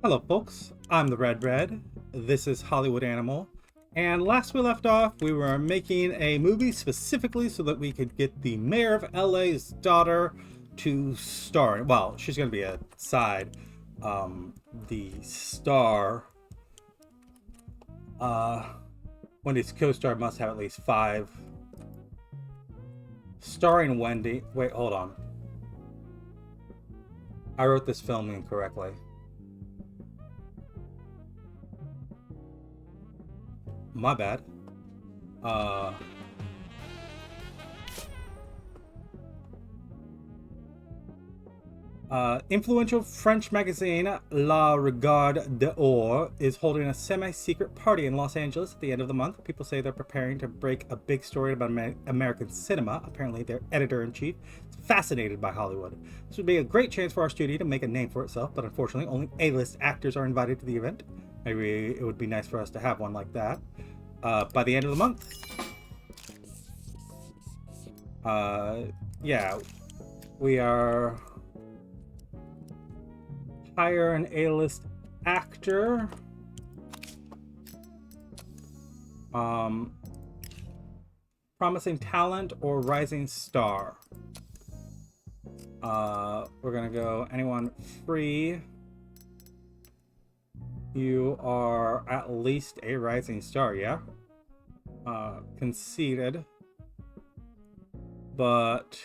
Hello folks, I'm the Red. This is Hollywood Animal. And last we left off, we were making a movie specifically so that we could get the mayor of LA's daughter to star. Well, she's going to be a side. The star, Wendy's co-star must have at least 5. Starring Wendy. Wait, hold on. I wrote this film incorrectly. My bad. Influential French magazine La Regard d'Or is holding a semi-secret party in Los Angeles at the end of the month. People say they're preparing to break a big story about American cinema. Apparently, their editor-in-chief is fascinated by Hollywood. This would be a great chance for our studio to make a name for itself, but unfortunately, only A-list actors are invited to the event. Maybe it would be nice for us to have one like that. By the end of the month. Yeah, we are hire an A-list actor. Promising talent or rising star. We're gonna go anyone free. You are at least a rising star, yeah? Conceded. But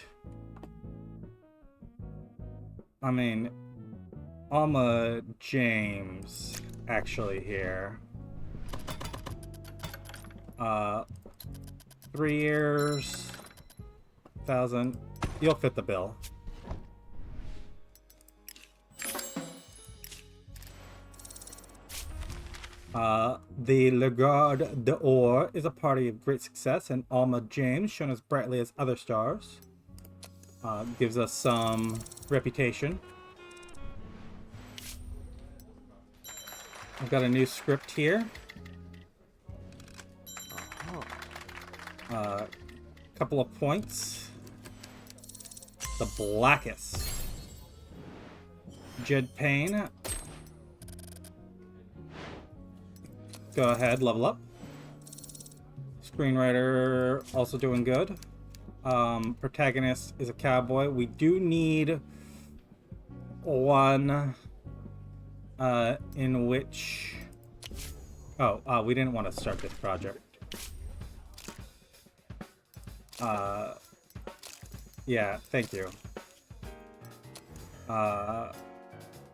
I mean, Alma James actually here. 3 years, 1,000. You'll fit the bill. The Le Garde d'Or is a party of great success, and Alma James, shown as brightly as other stars, gives us some reputation. I've got a new script here. Couple of points. The Blackest. Jed Payne. Go ahead, level up. Screenwriter also doing good. Protagonist is a cowboy. We do need one in which... Oh, we didn't want to start this project. Yeah, thank you.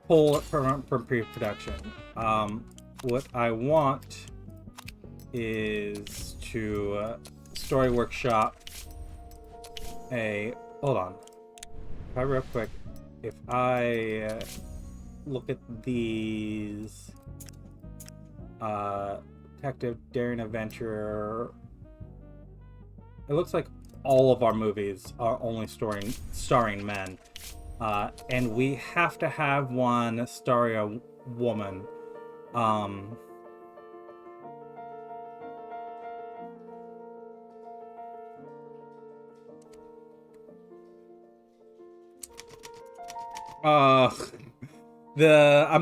Pull it from pre-production. What I want is to story workshop a... Hold on. If I real quick, if I look at these... Detective, Daring Adventurer... It looks like all of our movies are only starring men. And we have to have one starring a woman. I'm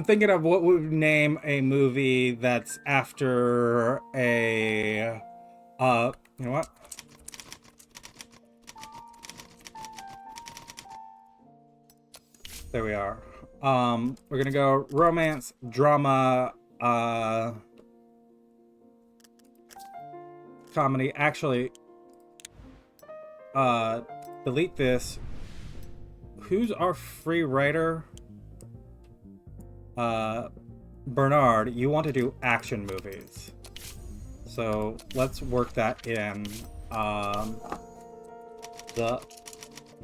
thinking of what we would name a movie that's after a, you know what? There we are. We're gonna go romance, drama, comedy. Actually, delete this. Who's our free writer? Bernard, you want to do action movies. So let's work that in.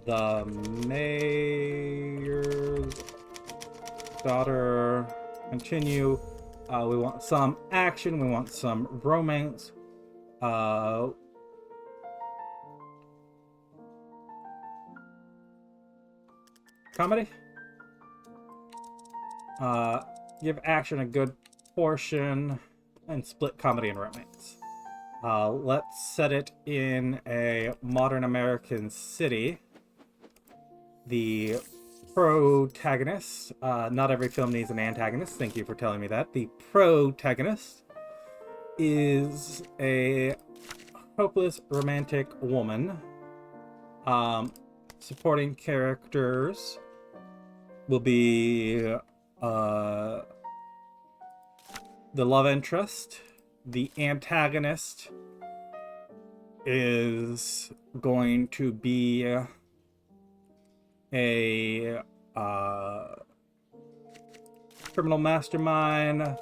The mayor's daughter. Continue. We want some action. We want some romance. Comedy. Give action a good portion and split comedy and romance. Let's set it in a modern American city. The protagonist. Not every film needs an antagonist. Thank you for telling me that. The protagonist is a hopeless romantic woman. Supporting characters will be the love interest. The antagonist is going to be a criminal mastermind.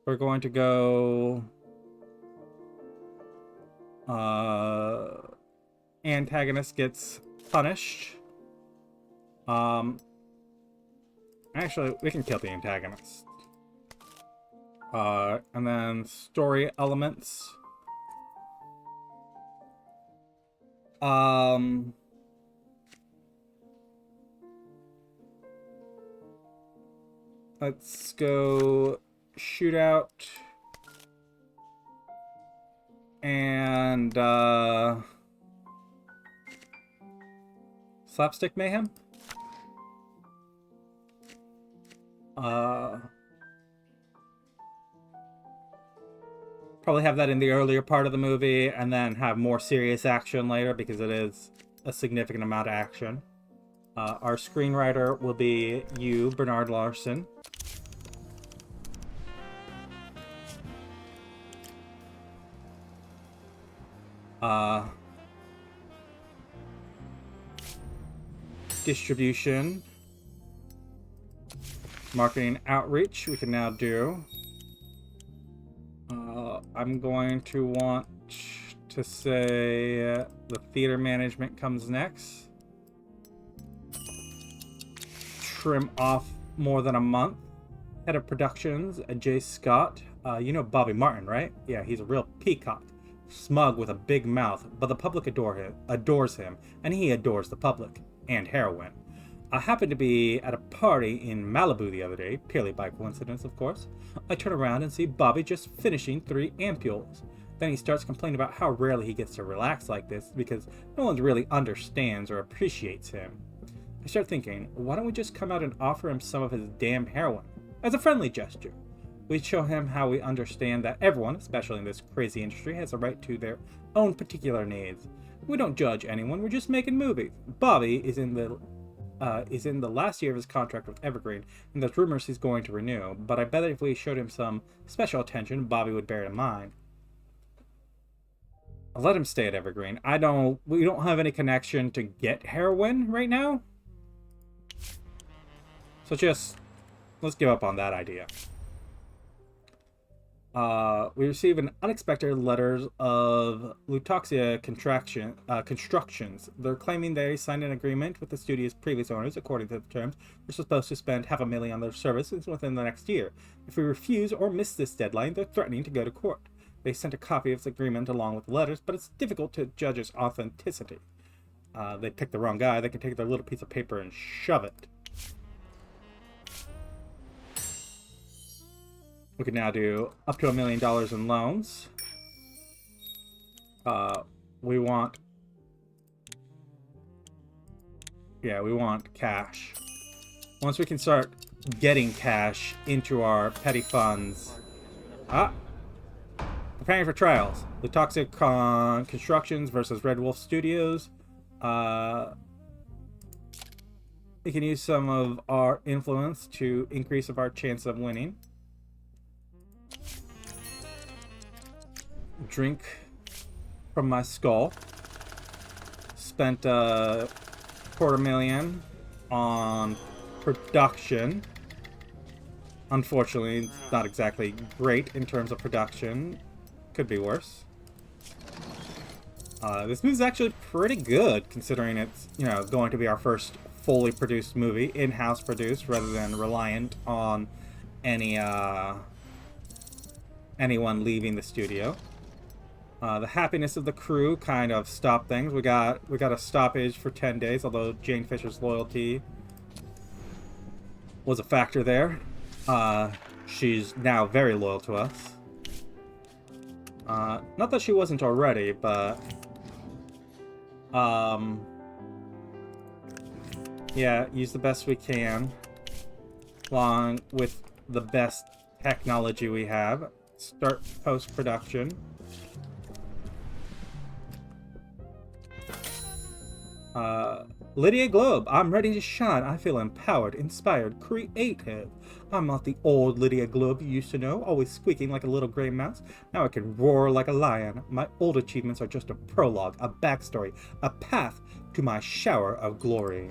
We're going to go antagonist gets punished. Actually, we can kill the antagonist. And then story elements. Let's go shootout and slapstick mayhem. Probably have that in the earlier part of the movie and then have more serious action later because it is a significant amount of action. Our screenwriter will be you, Bernard Larson. Distribution. Marketing outreach we can now do. I'm going to want to say the theater management comes next. Trim off more than a month. Head of productions, Jay Scott. You know Bobby Martin, right? Yeah, he's a real peacock. Smug with a big mouth, but the public adores him, and he adores the public. And heroin. I happened to be at a party in Malibu the other day, purely by coincidence, of course. I turn around and see Bobby just finishing 3 ampules. Then he starts complaining about how rarely he gets to relax like this because no one really understands or appreciates him. I start thinking, why don't we just come out and offer him some of his damn heroin? As a friendly gesture. We show him how we understand that everyone, especially in this crazy industry, has a right to their own particular needs. We don't judge anyone, we're just making movies. Bobby is in the last year of his contract with Evergreen, and there's rumors he's going to renew, but I bet that if we showed him some special attention, Bobby would bear it in mind. I'll let him stay at Evergreen. We don't have any connection to get heroin right now. So let's give up on that idea. We receive an unexpected letters of Lutoxia Constructions. They're claiming they signed an agreement with the studio's previous owners. According to the terms, we're supposed to spend $500,000 on their services within the next year. If we refuse or miss this deadline, they're threatening to go to court. They sent a copy of this agreement along with the letters, but it's difficult to judge its authenticity. They picked the wrong guy. They can take their little piece of paper and shove it. We can now do up to $1 million in loans. We want cash. Once we can start getting cash into our petty funds. Preparing for trials. The Toxic Constructions versus Red Wolf Studios. We can use some of our influence to increase our chance of winning. Drink from my skull. Spent $250,000 on production. Unfortunately, it's not exactly great in terms of production. Could be worse. This movie's actually pretty good, considering it's, going to be our first fully produced movie, in-house produced, rather than reliant on anyone leaving the studio. The happiness of the crew kind of stopped things. We got a stoppage for 10 days, although Jane Fisher's loyalty was a factor there. She's now very loyal to us. Not that she wasn't already, but Yeah, use the best we can, along with the best technology we have. Start post-production. Lydia Globe, I'm ready to shine. I feel empowered, inspired, creative. I'm not the old Lydia Globe you used to know, always squeaking like a little gray mouse. Now I can roar like a lion. My old achievements are just a prologue, a backstory, a path to my shower of glory.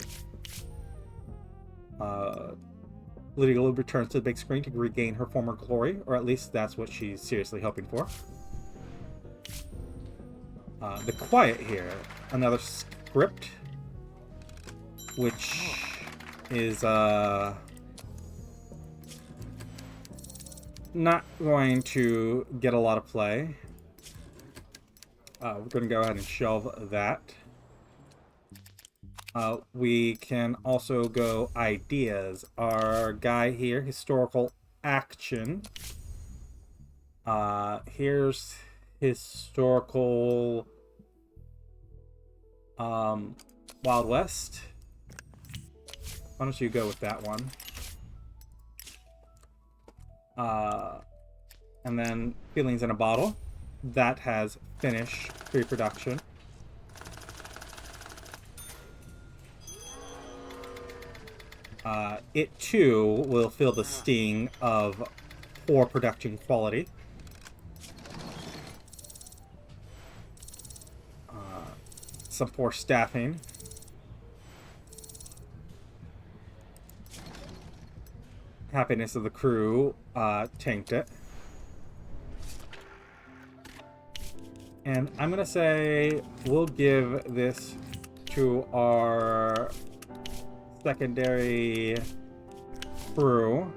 Lydia Globe returns to the big screen to regain her former glory, or at least that's what she's seriously hoping for. The Quiet here, another script, which is not going to get a lot of play. We're going to go ahead and shelve that. We can also go ideas. Our guy here, historical action. Here's historical Wild West. Why don't you go with that one? And then Feelings in a Bottle. That has finished pre-production. It too will feel the sting of poor production quality. Some poor staffing. Happiness of the crew tanked it. And I'm gonna say we'll give this to our secondary crew.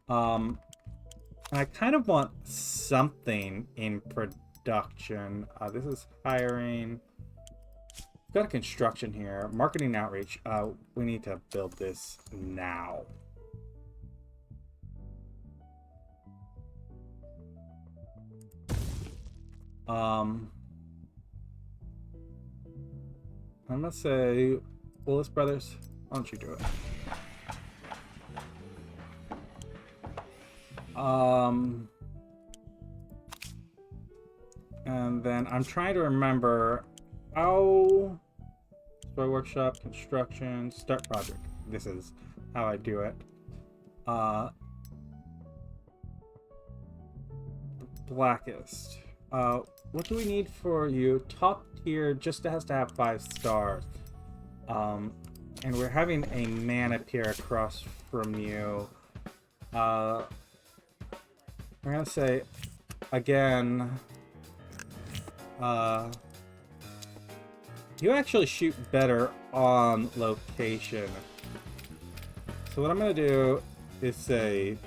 I kind of want something in production. This is hiring. We've got a construction here. Marketing outreach. We need to build this now. I'm gonna say, Willis Brothers, why don't you do it? And then I'm trying to remember how story workshop, construction, start project. This is how I do it. Blackest. What do we need for you? Top tier just has to have 5 stars. And we're having a man appear across from you. We're gonna say, again, you actually shoot better on location. So what I'm gonna do is say,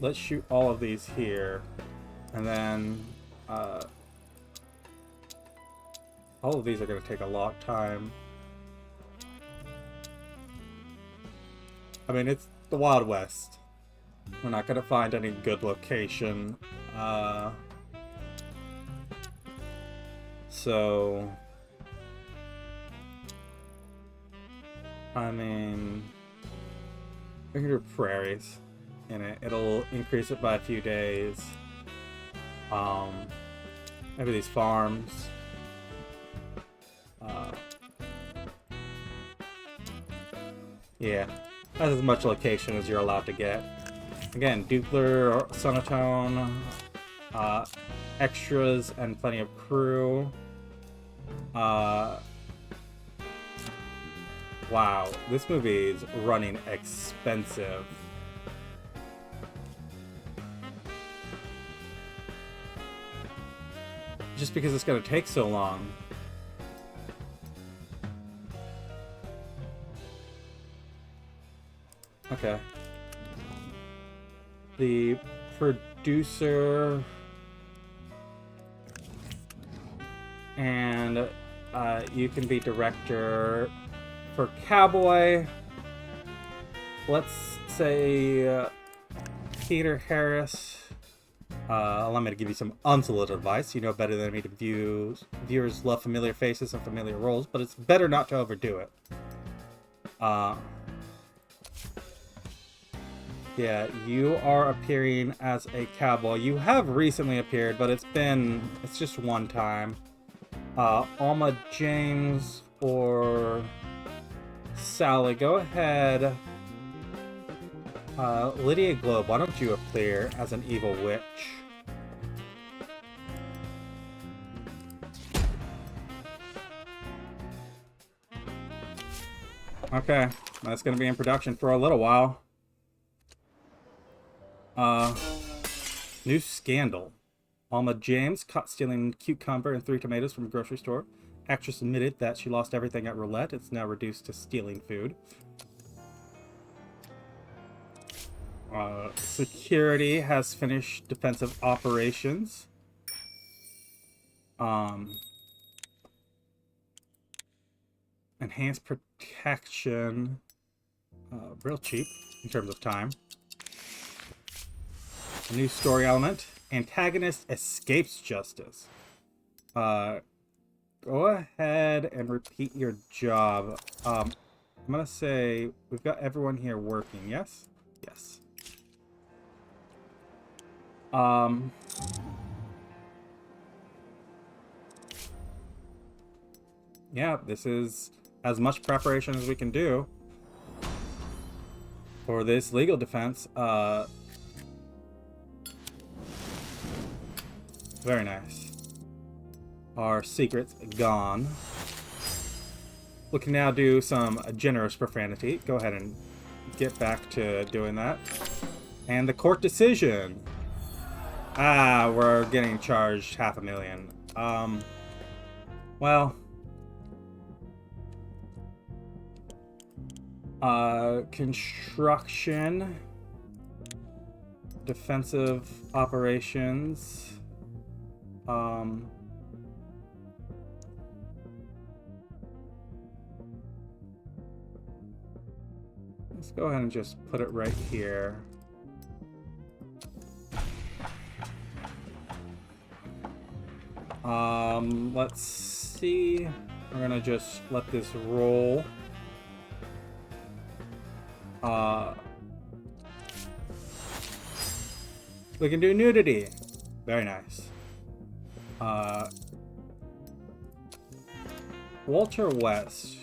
let's shoot all of these here, and then all of these are gonna take a lot of time. I mean, it's the Wild West. We're not gonna find any good location. So I mean, we can do prairies in it. It'll increase it by a few days. Maybe these farms. Yeah, that's as much location as you're allowed to get. Again, Dupler or Sonotone, extras and plenty of crew. Wow, this movie is running expensive. Just because it's going to take so long. Okay. The producer and you can be director for Cowboy. Let's say Peter Harris. Allow me to give you some unsolicited advice. You know better than me to viewers love familiar faces and familiar roles, but it's better not to overdo it. Yeah, you are appearing as a cowboy. You have recently appeared, but it's just one time. Alma James or Sally, go ahead. Lydia Globe, why don't you appear as an evil witch? Okay, that's gonna be in production for a little while. New scandal. Alma James caught stealing cucumber and 3 tomatoes from a grocery store. Actress admitted that she lost everything at roulette. It's now reduced to stealing food. Security has finished defensive operations. Enhanced protection. Real cheap in terms of time. A new story element. Antagonist escapes justice. Go ahead and repeat your job. I'm gonna say we've got everyone here working, yes? Yes. Yeah, this is as much preparation as we can do for this legal defense. Very nice. Our secret's gone. We can now do some generous profanity. Go ahead and get back to doing that. And the court decision. We're getting charged $500,000. Well. Construction. Defensive operations. Let's go ahead and just put it right here. Let's see. We're gonna just let this roll. We can do nudity. Very nice. Walter West.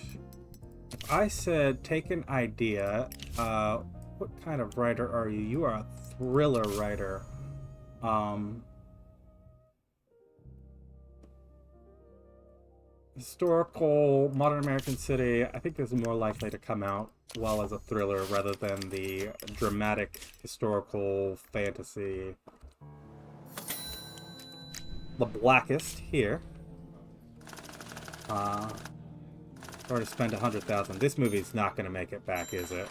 If I said take an idea, what kind of writer are you? You are a thriller writer. Historical, modern American city, I think this is more likely to come out well as a thriller rather than the dramatic historical fantasy. The Blackest here. Or to spend 100,000. This movie's not gonna make it back, is it?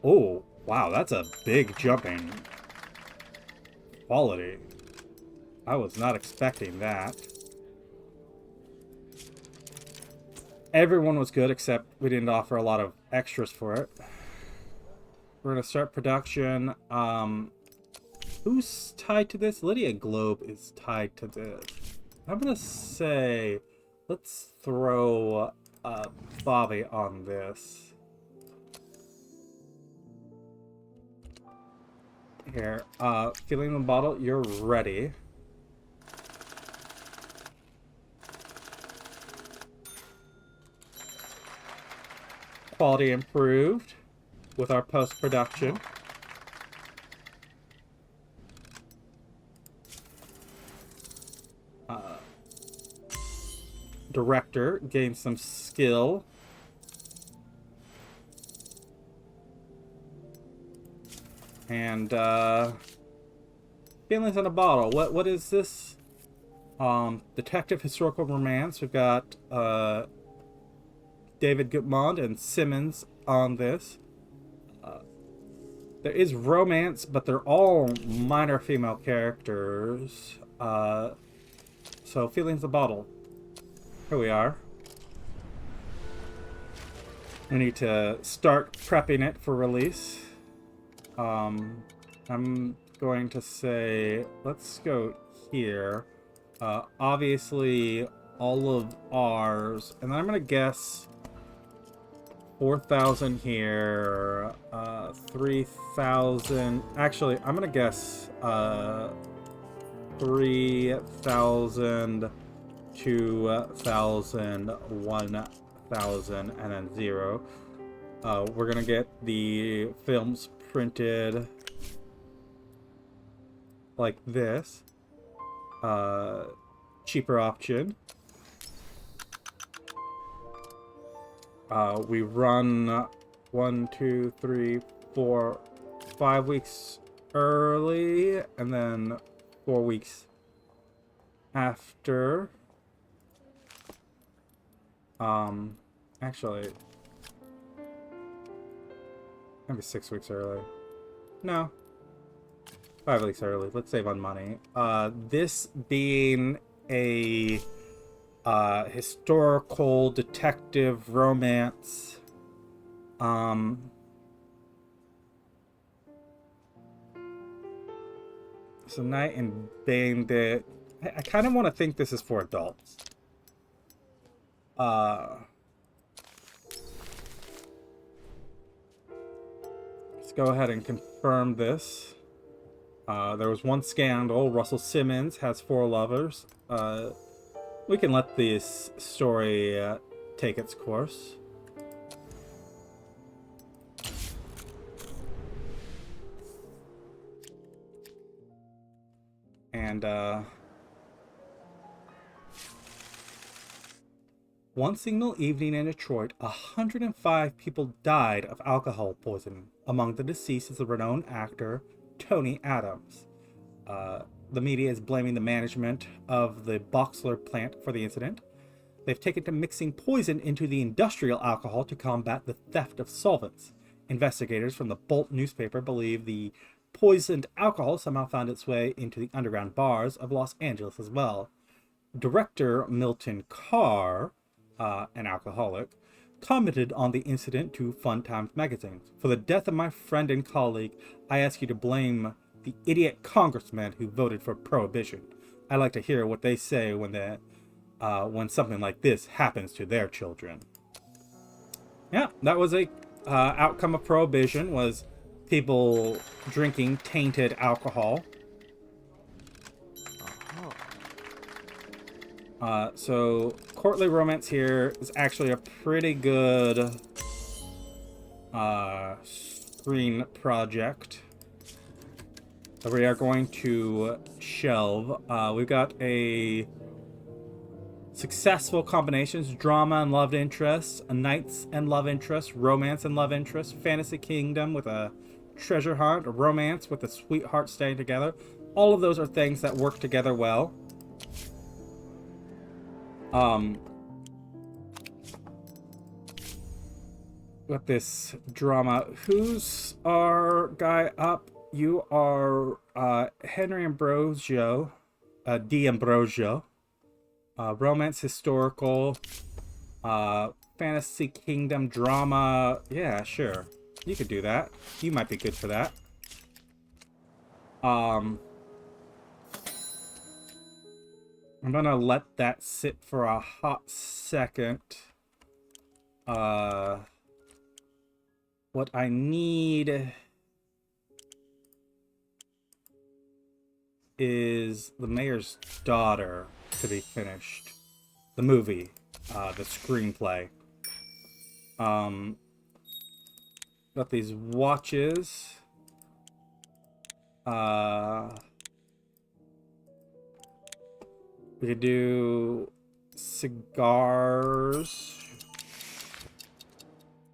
Oh, wow, that's a big jump in quality. I was not expecting that. Everyone was good, except we didn't offer a lot of extras for it. We're gonna start production. Who's tied to this? Lydia Globe is tied to this. I'm gonna say, let's throw Bobby on this. Here, filling the bottle, you're ready. Quality improved with our post-production. Director gained some skill. And feelings in a bottle. What is this? Detective historical romance. We've got David Gutmond and Simmons on this. There is romance, but they're all minor female characters. So feelings in a bottle. Here we are. I need to start prepping it for release. I'm going to say, let's go here. Obviously, all of ours, and then I'm gonna guess 4,000 here, 3,000. Actually, I'm gonna guess 3,000, 2,000, 1,000, and then 0. We're gonna get the films printed like this. Cheaper option. We run 1, 2, 3, 4, 5 weeks early, and then 4 weeks after. Actually, maybe 6 weeks early. No, 5 weeks early. Let's save on money. This being a historical detective romance. So Knight and Bandit. I kind of want to think this is for adults. Let's go ahead and confirm this. There was one scandal. Russell Simmons has 4 lovers. We can let this story take its course. And one single evening in Detroit, 105 people died of alcohol poisoning. Among the deceased is the renowned actor Tony Adams. The media is blaming the management of the Boxler plant for the incident. They've taken to mixing poison into the industrial alcohol to combat the theft of solvents. Investigators from the Bolt newspaper believe the poisoned alcohol somehow found its way into the underground bars of Los Angeles as well. Director Milton Carr, an alcoholic, commented on the incident to Fun Times magazine. For the death of my friend and colleague, I ask you to blame the idiot congressman who voted for prohibition. I like to hear what they say when something like this happens to their children. Yeah, that was a outcome of prohibition, was people drinking tainted alcohol. So courtly romance here is actually a pretty good screen project that we are going to shelve. We've got a successful combinations: drama and love interest, a knights and love interest, romance and love interest, fantasy kingdom with a treasure hunt, a romance with a sweetheart staying together. All of those are things that work together well. With this drama, who's our guy up? You are Henry Ambrosio, D'Ambrosio. Romance, historical, fantasy kingdom, drama. Yeah, sure. You could do that. You might be good for that. I'm gonna let that sit for a hot second. What I need is The Mayor's Daughter to be finished. The movie, the screenplay. Got these watches. We could do cigars.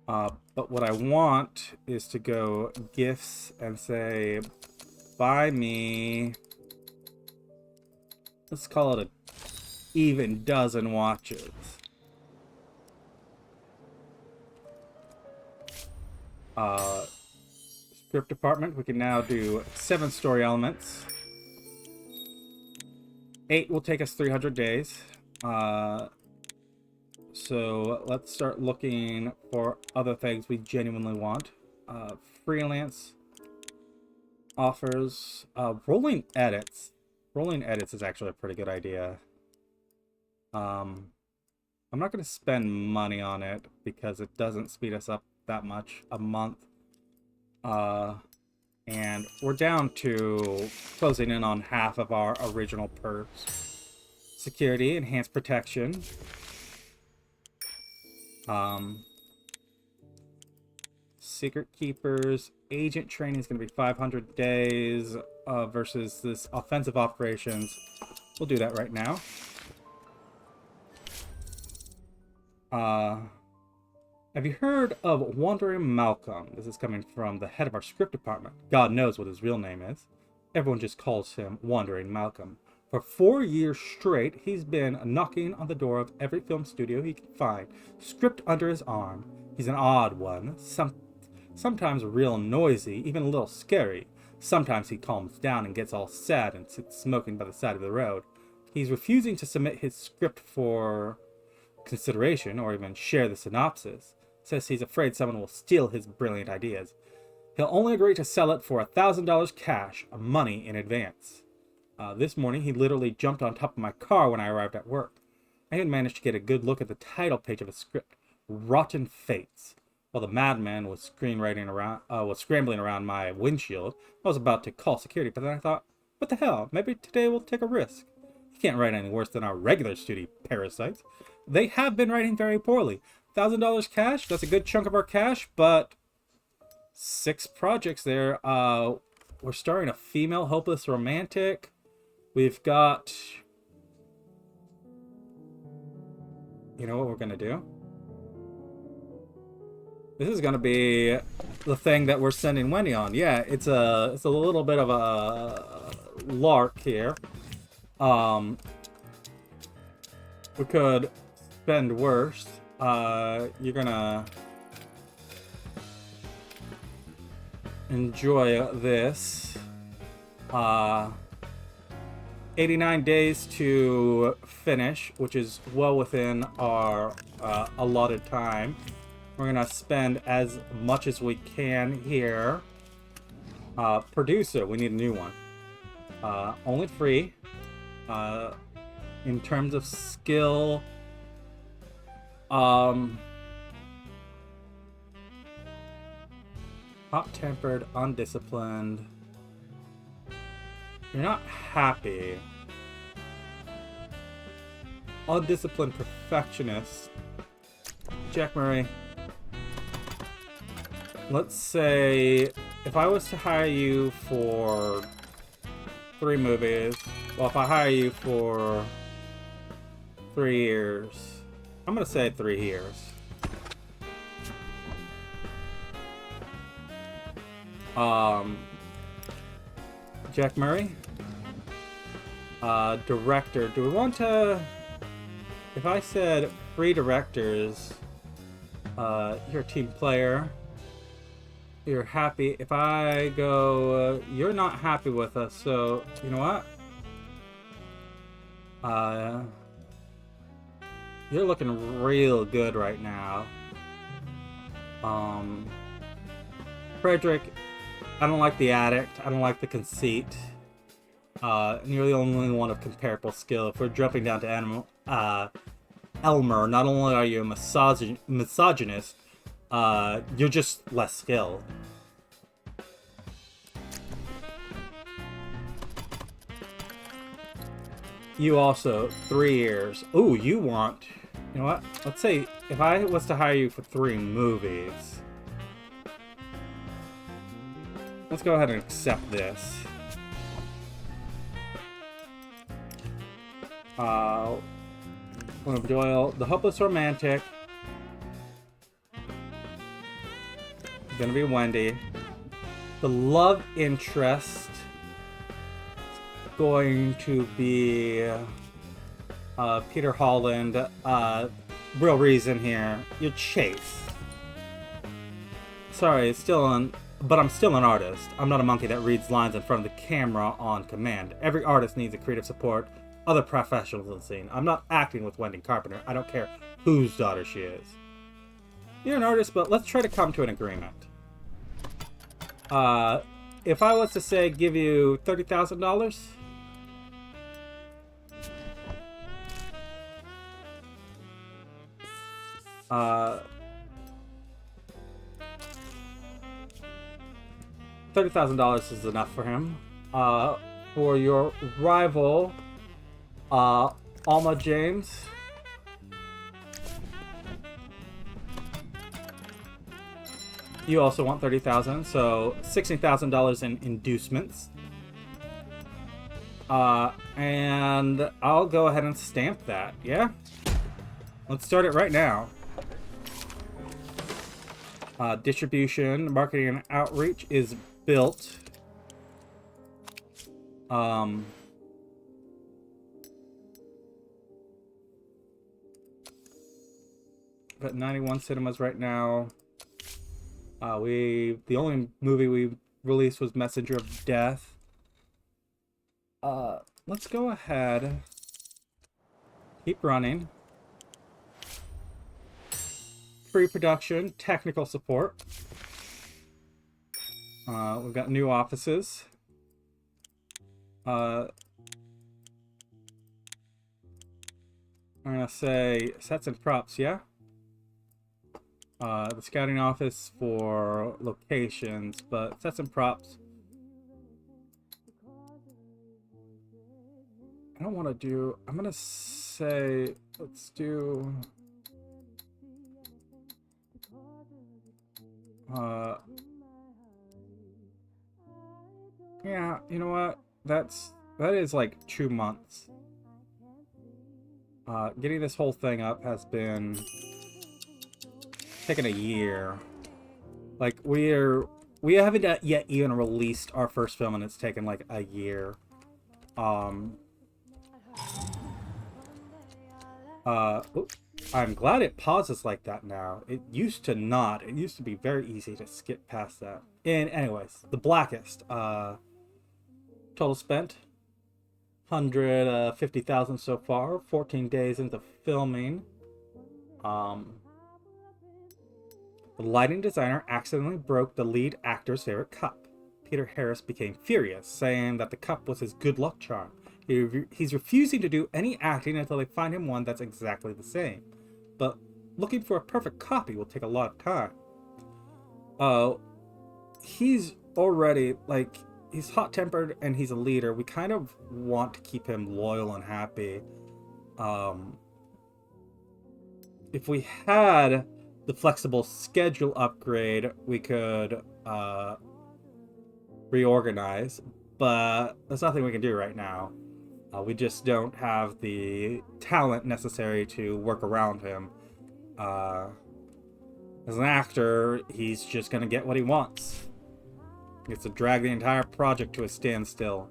But what I want is to go gifts and say, buy me, let's call it a even dozen watches. Script department, we can now do 7 story elements. 8 will take us 300 days. So let's start looking for other things we genuinely want. Freelance. offers rolling edits. Rolling edits is actually a pretty good idea. I'm not going to spend money on it because it doesn't speed us up that much a month. And we're down to closing in on half of our original perks. Security, enhanced protection. Secret keepers, agent training is going to be 500 days versus this offensive operations. We'll do that right now. Have you heard of Wandering Malcolm? This is coming from the head of our script department. God knows what his real name is. Everyone just calls him Wandering Malcolm. For 4 years straight, he's been knocking on the door of every film studio he can find, script under his arm. He's an odd one, sometimes real noisy, even a little scary. Sometimes he calms down and gets all sad and sits smoking by the side of the road. He's refusing to submit his script for consideration or even share the synopsis. Says he's afraid someone will steal his brilliant ideas. He'll only agree to sell it for $1,000 cash, money in advance. This morning, he literally jumped on top of my car when I arrived at work. I had managed to get a good look at the title page of his script, Rotten Fates. While the madman was scrambling around my windshield, I was about to call security, but then I thought, what the hell, maybe today we'll take a risk. He can't write any worse than our regular studio parasites. They have been writing very poorly. $1,000 cash, that's a good chunk of our cash, but 6 projects there. We're starring a female hopeless romantic. We've got... You know what we're going to do? This is going to be the thing that we're sending Wendy on. Yeah, it's a little bit of a lark here. We could spend worse. You're gonna enjoy this. 89 days to finish, which is well within our allotted time. We're gonna spend as much as we can here. Producer, we need a new one. Only free. In terms of skill, hot-tempered, undisciplined. You're not happy. Undisciplined perfectionist. Jack Murray. Let's say if I was to hire you for 3 movies, well, if I hire you for 3 years, I'm gonna say 3 years. Jack Murray. Director. Do we want to... If I said 3 directors, you're a team player. You're happy. If I go, you're not happy with us, so, you know what? You're looking real good right now. Frederick, I don't like the addict. I don't like the conceit. You're the only one of comparable skill. If we're jumping down to Elmer, not only are you a misogynist, you're just less skilled. You also, 3 years. Ooh, you want... You know what? Let's say, if I was to hire you for 3 movies... Let's go ahead and accept this. William Doyle, The Hopeless Romantic. Gonna be Wendy. The love interest is going to be Peter Holland. Real reason here. You're Chase. Sorry, it's still on. But I'm still an artist. I'm not a monkey that reads lines in front of the camera on command. Every artist needs a creative support, other professionals in the scene. I'm not acting with Wendy Carpenter. I don't care whose daughter she is. You're an artist, but let's try to come to an agreement. if I was to say give you $30,000, $30,000 is enough for him. For your rival, Alma James, you also want $30,000, so $16,000 in inducements. And I'll go ahead and stamp that. Yeah, let's start it right now. Distribution, marketing, and outreach is built. Got 91 cinemas right now. The only movie we released was Messenger of Death. Let's go ahead. Keep running. Pre-production, technical support. We've got new offices. I'm gonna say sets and props, yeah? The scouting office for locations, but sets and props. I don't want to do... I'm gonna say... Let's do... Yeah, you know what? That is like 2 months. Getting this whole thing up has been taken a year. Like we haven't yet even released our first film, and it's taken like a year. I'm glad it pauses like that now. It used to not. It used to be very easy to skip past that. And anyways, The Blackest. Total spent $150,000 so far. 14 days into filming. The lighting designer accidentally broke the lead actor's favorite cup. Peter Harris became furious, saying that the cup was his good luck charm. He's refusing to do any acting until they find him one that's exactly the same. But looking for a perfect copy will take a lot of time. He's already, like, he's hot-tempered and he's a leader. We kind of want to keep him loyal and happy. If we had the flexible schedule upgrade, we could reorganize, but there's nothing we can do right now. We just don't have the talent necessary to work around him. As an actor, he's just gonna get what he wants. He gets to drag the entire project to a standstill.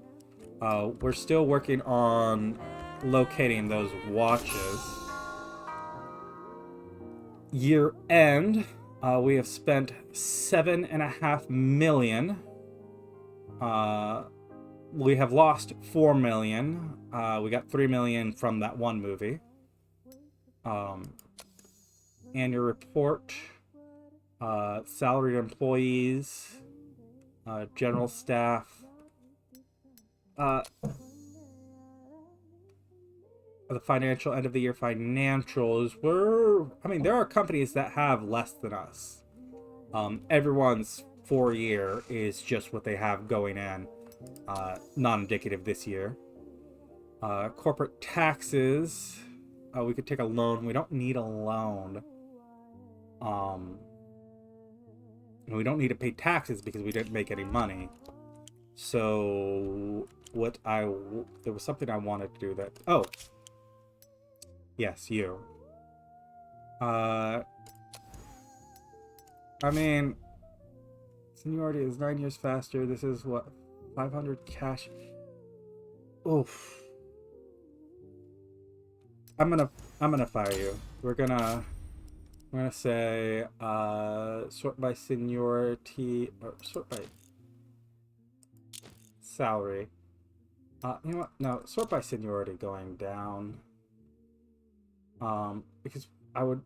We're still working on locating those watches. Year end, we have spent $7.5 million. We have lost $4 million. We got $3 million from that one movie. Annual report, salaried employees, general staff. The financial end of the year financials there are companies that have less than us. Everyone's 4-year is just what they have going in. Non-indicative this year. Corporate taxes. We could take a loan. We don't need a loan. We don't need to pay taxes because we didn't make any money. So there was something I wanted to do that. Oh, yes, you. Seniority is 9 years faster. This is what, 500 cash. Oof. I'm gonna fire you. We're gonna say sort by seniority, or sort by salary. You know what? No, sort by seniority going down. Because I would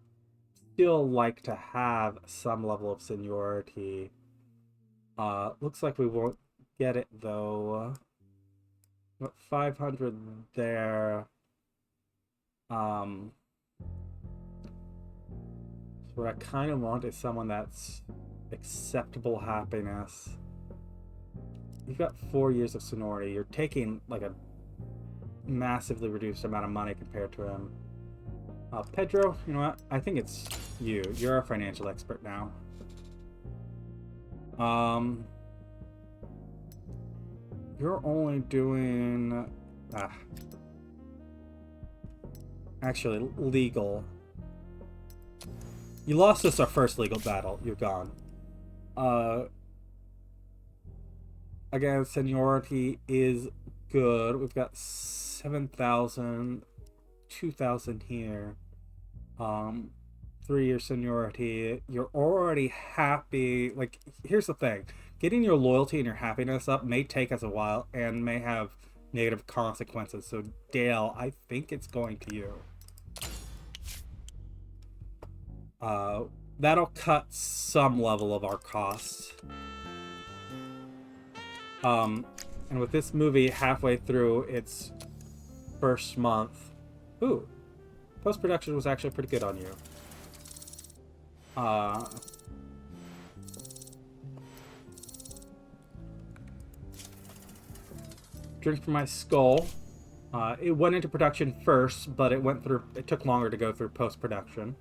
still like to have some level of seniority. Looks like we won't get it though. Got 500 there. So what I kind of want is someone that's acceptable happiness. You've got 4 years of seniority. You're taking like a massively reduced amount of money compared to him. Pedro, you know what? I think it's you. You're a financial expert now. You're only doing... actually, legal. You lost us our first legal battle. You're gone. Again, seniority is good. We've got 7,000, 2,000 here. 3 year seniority. You're already happy. Like, here's the thing. Getting your loyalty and your happiness up may take us a while and may have negative consequences. So, Dale, I think it's going to you. That'll cut some level of our costs. And with this movie halfway through its first month... Ooh. Post-production was actually pretty good on you. Drink from my skull. It went into production first, but it took longer to go through post-production.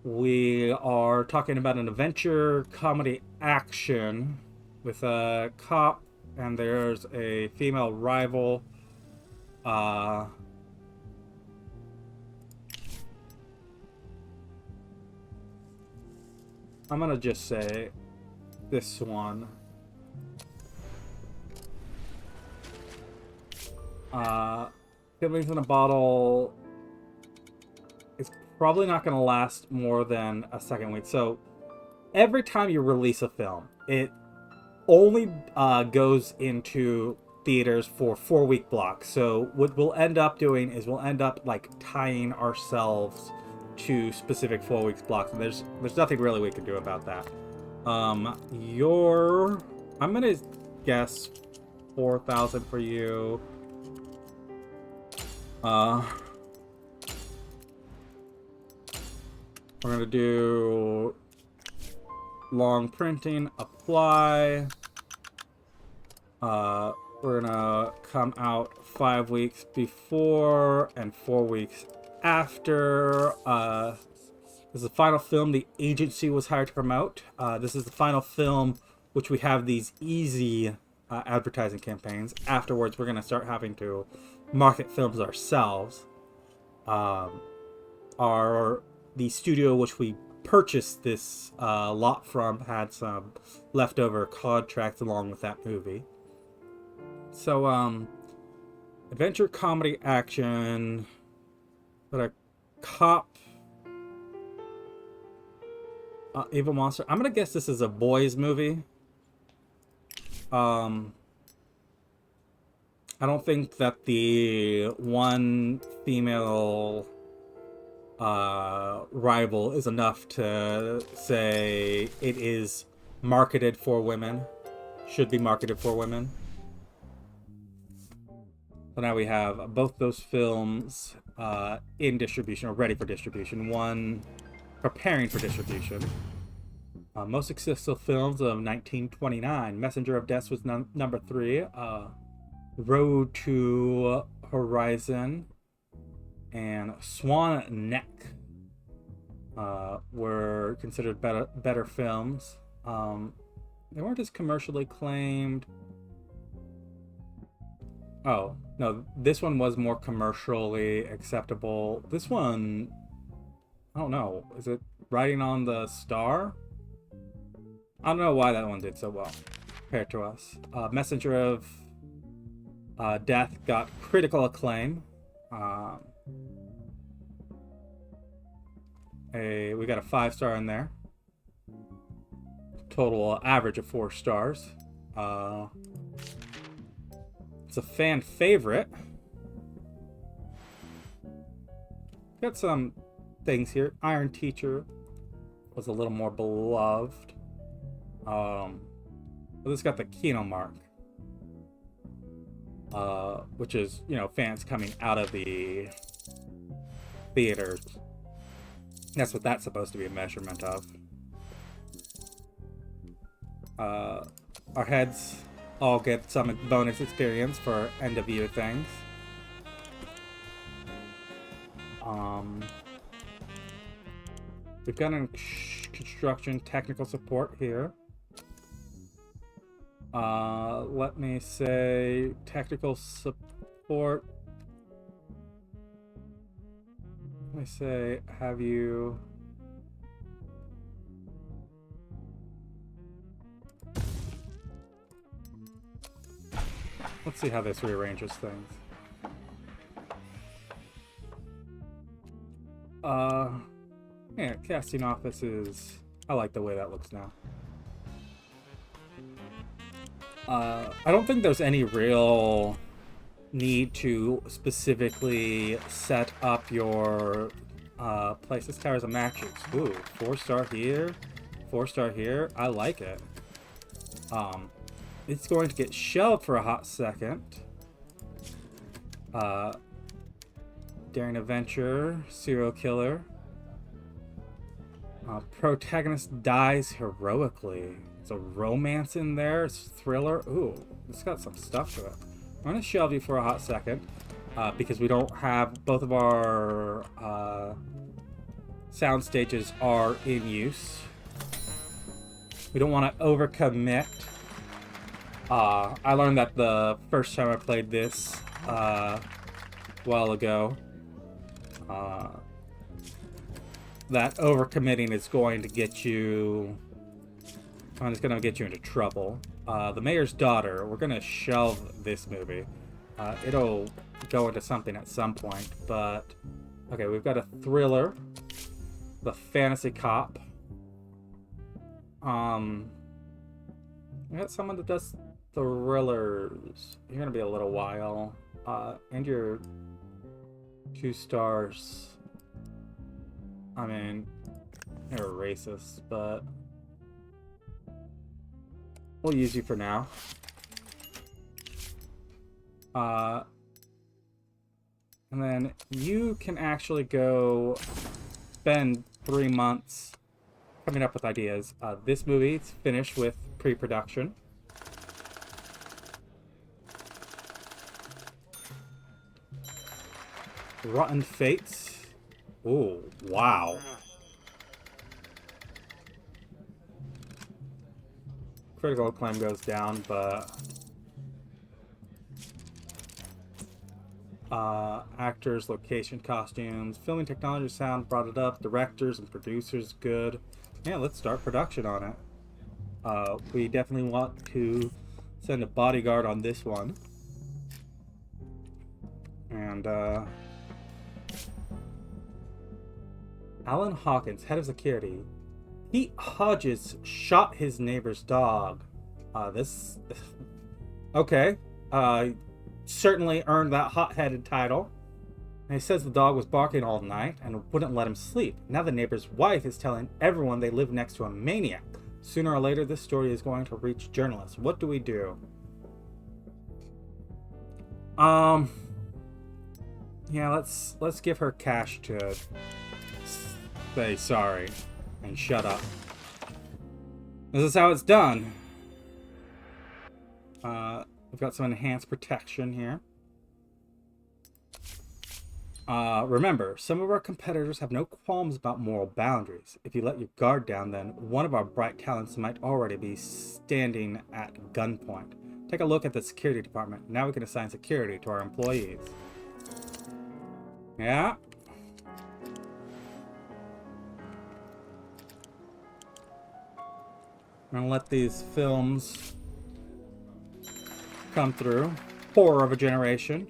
We are talking about an adventure comedy action with a cop and there's a female rival. I'm gonna just say this one. Feelings in a Bottle is probably not going to last more than a second week. So every time you release a film, it only goes into theaters for 4-week blocks. So what we'll end up doing is we'll end up like tying ourselves to specific 4 weeks blocks, and there's nothing really we can do about that. I'm gonna guess 4,000 for you. We're gonna do long printing, apply. We're gonna come out 5 weeks before and 4 weeks after. This is the final film the agency was hired to promote. This is the final film which we have these easy advertising campaigns. Afterwards, we're gonna start having to market films ourselves. The studio which we purchased this lot from had some leftover contracts along with that movie. So, adventure, comedy, action, but a cop, evil monster. I'm gonna guess this is a boys movie. I don't think that the one female rival is enough to say it is marketed for women, should be marketed for women. So now we have both those films in distribution or ready for distribution, one preparing for distribution. Most successful films of 1929. Messenger of Death was number 3. Road to Horizon and Swan Neck were considered better films. They weren't as commercially acclaimed. Oh, no, this one was more commercially acceptable. This one, I don't know, is it Riding on the Star? I don't know why that one did so well compared to us. Messenger of Death got critical acclaim. We got a 5-star in there. Total average of 4 stars. It's a fan favorite. Got some things here. Iron Teacher was a little more beloved. Well, this got the Kino mark, which is, you know, fans coming out of the theaters. That's what that's supposed to be a measurement of. Our heads all get some bonus experience for end of year things. We've got an construction technical support here. Let me say technical support. Let me say, have you... Let's see how this rearranges things. Yeah, casting office is... I like the way that looks now. I don't think there's any real need to specifically set up your places, towers, and matches. Ooh, 4-star here, 4-star here. I like it. It's going to get shelved for a hot second. Daring adventure, serial killer. Protagonist dies heroically. There's a romance in there. It's thriller. Ooh, it's got some stuff to it. I'm gonna shelve you for a hot second because we don't have both of our sound stages are in use. We don't want to overcommit. I learned that the first time I played this a while ago. That overcommitting is going to get you... It's going to get you into trouble. The Mayor's Daughter, we're going to shelve this movie. It'll go into something at some point, but... Okay, we've got a thriller. The Fantasy Cop. We got someone that does thrillers. You're going to be a little while. And you're 2 stars. I mean, you're racist, but we'll use you for now. And then you can actually go spend 3 months coming up with ideas. This movie's finished with pre-production. Rotten Fates. Oh, wow. Critical acclaim goes down, but... actors, location, costumes, filming technology, sound brought it up, directors and producers, good. Yeah, let's start production on it. We definitely want to send a bodyguard on this one. And, Alan Hawkins, head of security. Pete Hodges shot his neighbor's dog. This... Okay. Certainly earned that hot-headed title. And he says the dog was barking all night and wouldn't let him sleep. Now the neighbor's wife is telling everyone they live next to a maniac. Sooner or later, this story is going to reach journalists. What do we do? Yeah, let's give her cash to say sorry and shut up. This is how it's done. We've got some enhanced protection here. Remember, some of our competitors have no qualms about moral boundaries. If you let your guard down, then one of our bright talents might already be standing at gunpoint. Take a look at the security department. Now we can assign security to our employees. Yeah. I'm gonna let these films come through. Horror of a Generation.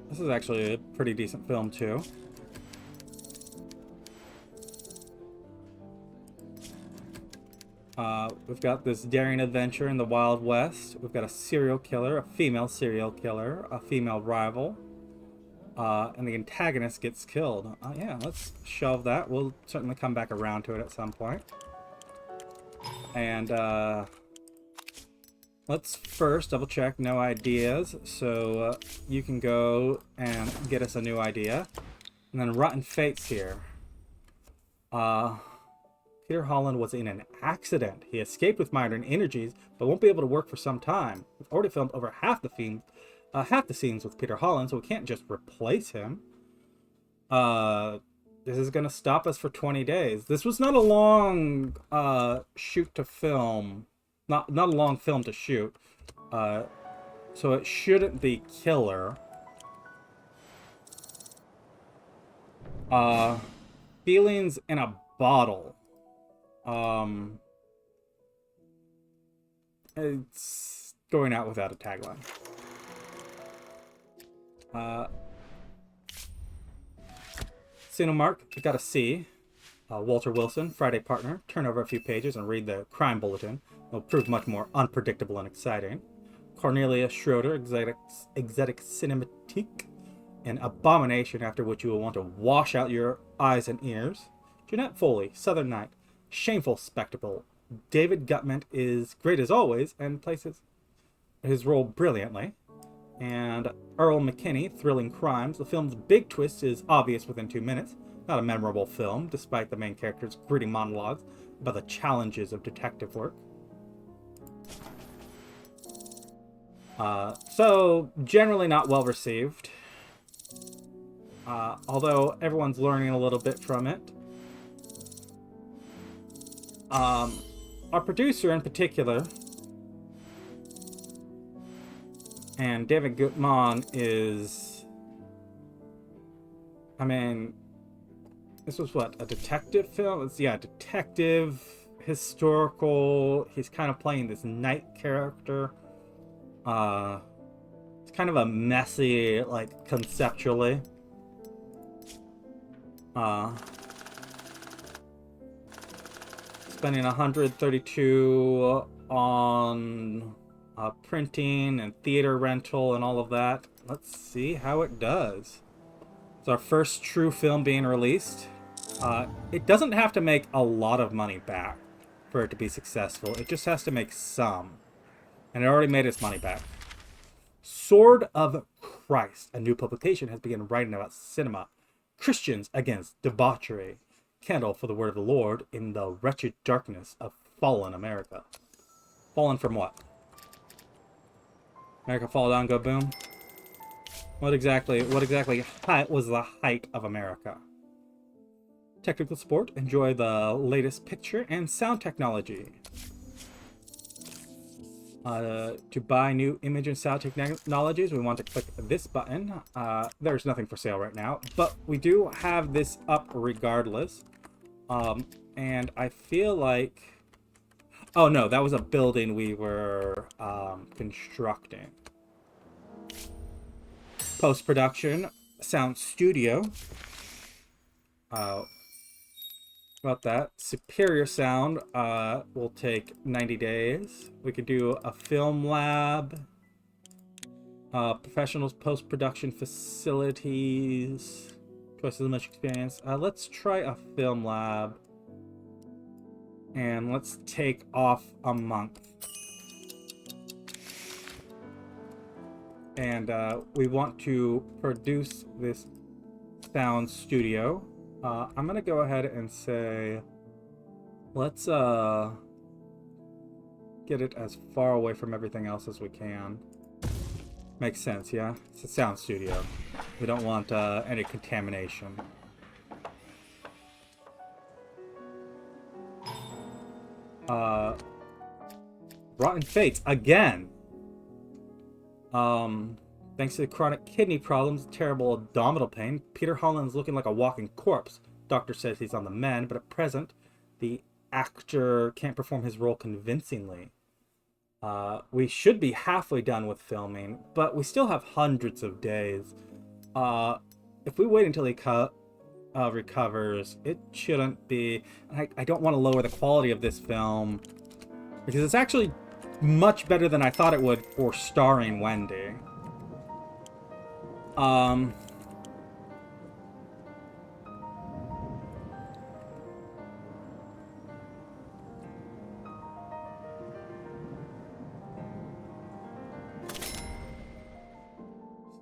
This is actually a pretty decent film too. We've got this daring adventure in the Wild West. We've got a serial killer, a female serial killer, a female rival. and the antagonist gets killed. Yeah, let's shelve that. We'll certainly come back around to it at some point. And let's first double check no ideas. So you can go and get us a new idea. And then Rotten Fates here. Peter Holland was in an accident. He escaped with minor energies, but won't be able to work for some time. We've already filmed over half the scenes with Peter Holland, so we can't just replace him. This is gonna stop us for 20 days. This was not a long shoot to film, not a long film to shoot. So it shouldn't be killer. Feelings in a bottle. It's going out without a tagline. Cinemark, we got a C. Walter Wilson, Friday partner. Turn over a few pages and read the crime bulletin. It'll prove much more unpredictable and exciting. Cornelia Schroeder, exotic cinematique. An abomination after which you will want to wash out your eyes and ears. Jeanette Foley, Southern Night. Shameful spectacle. David Gutman is great as always and plays his role brilliantly. And Earl McKinney, Thrilling Crimes. The film's big twist is obvious within 2 minutes. Not a memorable film, despite the main character's gritty monologues about the challenges of detective work. So, generally not well received. Although everyone's learning a little bit from it. Our producer in particular, and David Gutman is, I mean, this was what, a detective film? It's, yeah, detective, historical. He's kind of playing this knight character. It's kind of a messy, like, conceptually. Spending $132 on printing and theater rental and all of that. Let's see how it does. It's our first true film being released. It doesn't have to make a lot of money back for it to be successful. It just has to make some. And it already made its money back. Sword of Christ, a new publication, has begun writing about cinema. Christians against debauchery. Candle for the word of the Lord in the wretched darkness of fallen America. Fallen from what? America fall down, go boom? What exactly was the height of America? Technical support. Enjoy the latest picture and sound technology. To buy new image and sound technologies, we want to click this button. There's nothing for sale right now, but we do have this up regardless. And I feel like... Oh no, that was a building we were constructing. Post-production, sound studio. About that. Superior sound will take 90 days. We could do a film lab. Professionals post-production facilities. Twice as much experience. Let's try a film lab. And let's take off a month. And we want to produce this sound studio. I'm gonna go ahead and say, let's get it as far away from everything else as we can. Makes sense, yeah? It's a sound studio. We don't want any contamination. Rotten Fates, again! Thanks to the chronic kidney problems, terrible abdominal pain, Peter Holland's looking like a walking corpse. Doctor says he's on the mend, but at present, the actor can't perform his role convincingly. We should be halfway done with filming, but we still have hundreds of days. If we wait until he recovers, it shouldn't be... I don't want to lower the quality of this film, because it's actually much better than I thought it would for starring Wendy.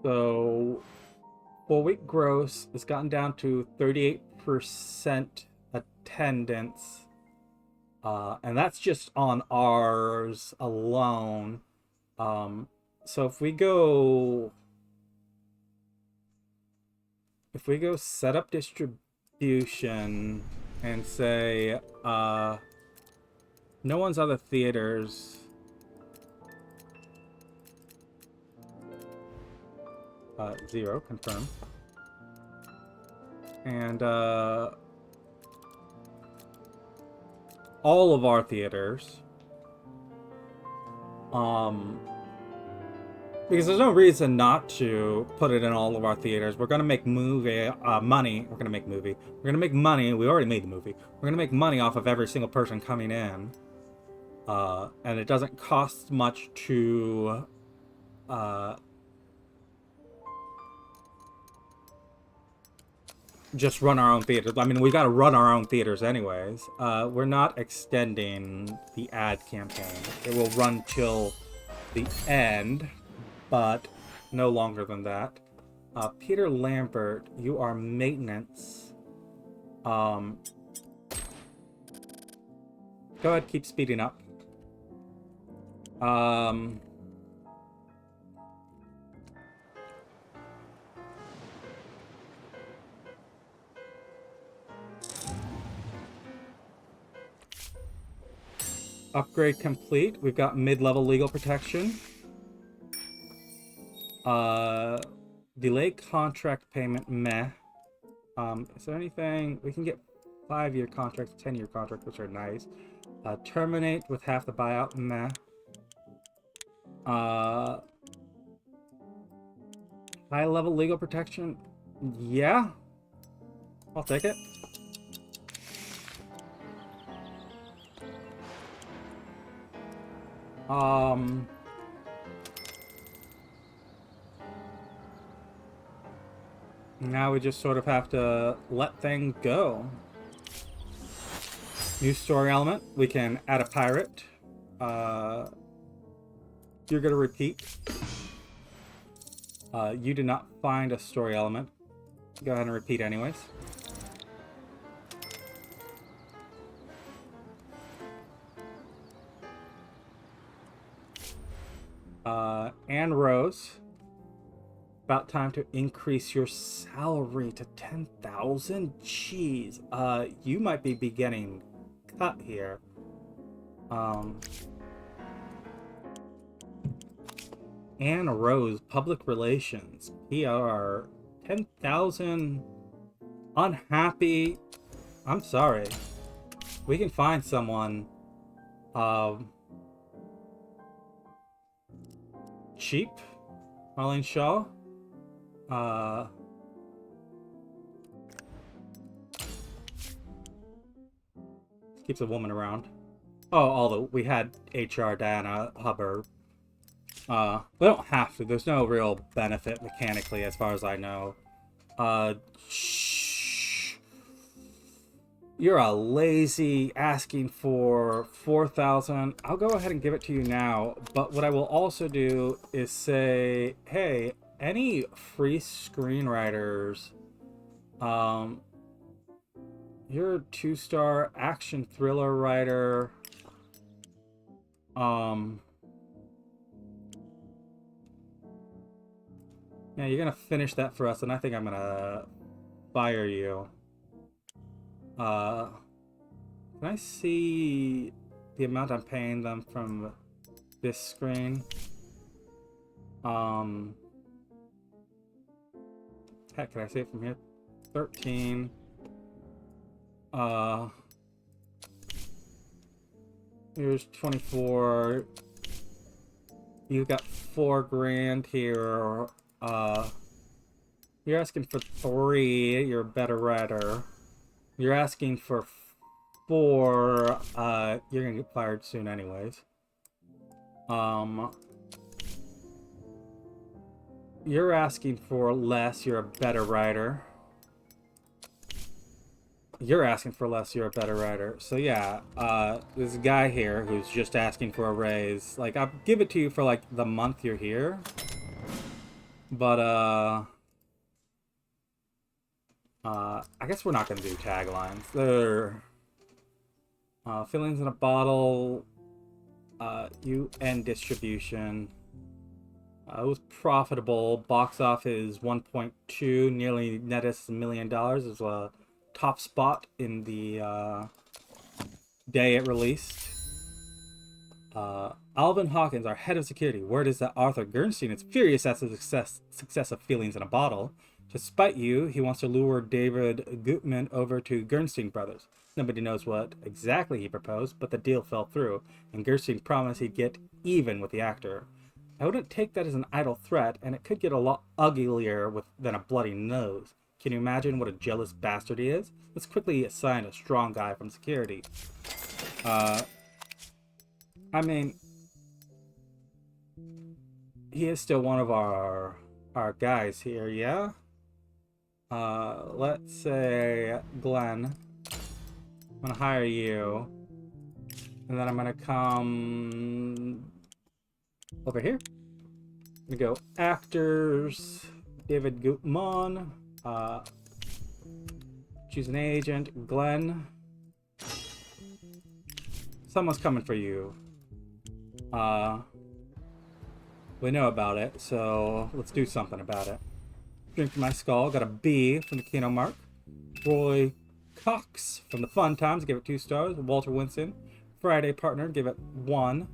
So 4-week gross has gotten down to 38% attendance. And that's just on ours alone. So if we go set up distribution and say no one's other theaters, zero, confirm. And all of our theaters, because there's no reason not to put it in all of our theaters. We're gonna make money. We're gonna make money. We already made the movie. We're gonna make money off of every single person coming in, and it doesn't cost much to just run our own theaters. I mean, we got to run our own theaters anyways. We're not extending the ad campaign. It will run till the end, but no longer than that. Peter Lambert, you are maintenance. Go ahead, keep speeding up. Upgrade complete. We've got mid-level legal protection. Delay contract payment, meh. Is there anything? We can get 5-year contracts, 10-year contracts, which are nice. Terminate with half the buyout, meh. High-level legal protection, yeah. I'll take it. Now we just sort of have to let things go. New story element. We can add a pirate. You're gonna repeat. You did not find a story element. Go ahead and repeat anyways. Anne Rose. About time to increase your salary to 10,000? Jeez. You might be getting cut here. Anne Rose, public relations, PR, 10,000. Unhappy. I'm sorry. We can find someone. Cheap. Marlene Shaw. Keeps a woman around. Oh, although we had HR Diana Hubbard. We don't have to. There's no real benefit mechanically, as far as I know. You're a lazy asking for 4,000. I'll go ahead and give it to you now. But what I will also do is say, hey, any free screenwriters, you're a 2-star action thriller writer. Yeah, you're gonna finish that for us, and I think I'm gonna fire you. Can I see the amount I'm paying them from this screen? Heck, can I see it from here? 13. Here's 24. You got 4 grand here. You're asking for 3. You're a better writer. You're asking for 4. You're gonna get fired soon anyways. You're asking for less. You're a better writer. You're asking for less. You're a better writer. So yeah, this guy here who's just asking for a raise. Like, I'll give it to you for like the month you're here. But I guess we're not gonna do taglines. They're feelings in a bottle. UN distribution. It was profitable. Box office 1.2, nearly netted $1 million. It was a top spot in the day it released. Alvin Hawkins, our head of security, word is that Arthur Gernstein is furious at the success of Feelings in a Bottle. To spite you, he wants to lure David Gutman over to Gernstein Brothers. Nobody knows what exactly he proposed, but the deal fell through, and Gernstein promised he'd get even with the actor. I wouldn't take that as an idle threat, and it could get a lot uglier than a bloody nose. Can you imagine what a jealous bastard he is? Let's quickly assign a strong guy from security. I mean, he is still one of our guys here, yeah? Let's say Glenn. I'm gonna hire you. And then I'm gonna come over here. I'm gonna go actors, David Gutman, choose an agent, Glenn. Someone's coming for you. We know about it, so let's do something about it. Drink from my skull, got a B from the Kino Mark. Roy Cox from the Fun Times, give it 2 stars. Walter Winston, Friday Partner, give it 1.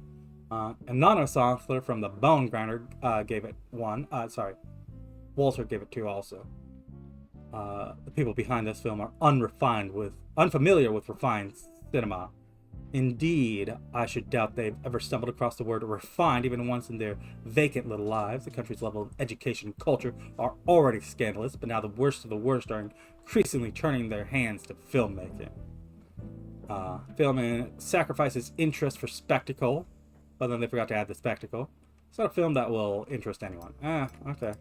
Anonymous Author from the Bone Grinder gave it 1. Walter gave it 2 also. The people behind this film are unfamiliar with refined cinema. Indeed, I should doubt they've ever stumbled across the word refined even once in their vacant little lives. The country's level of education and culture are already scandalous, but now the worst of the worst are increasingly turning their hands to filmmaking. Filming sacrifices interest for spectacle, but then they forgot to add the spectacle. It's not a film that will interest anyone. Okay.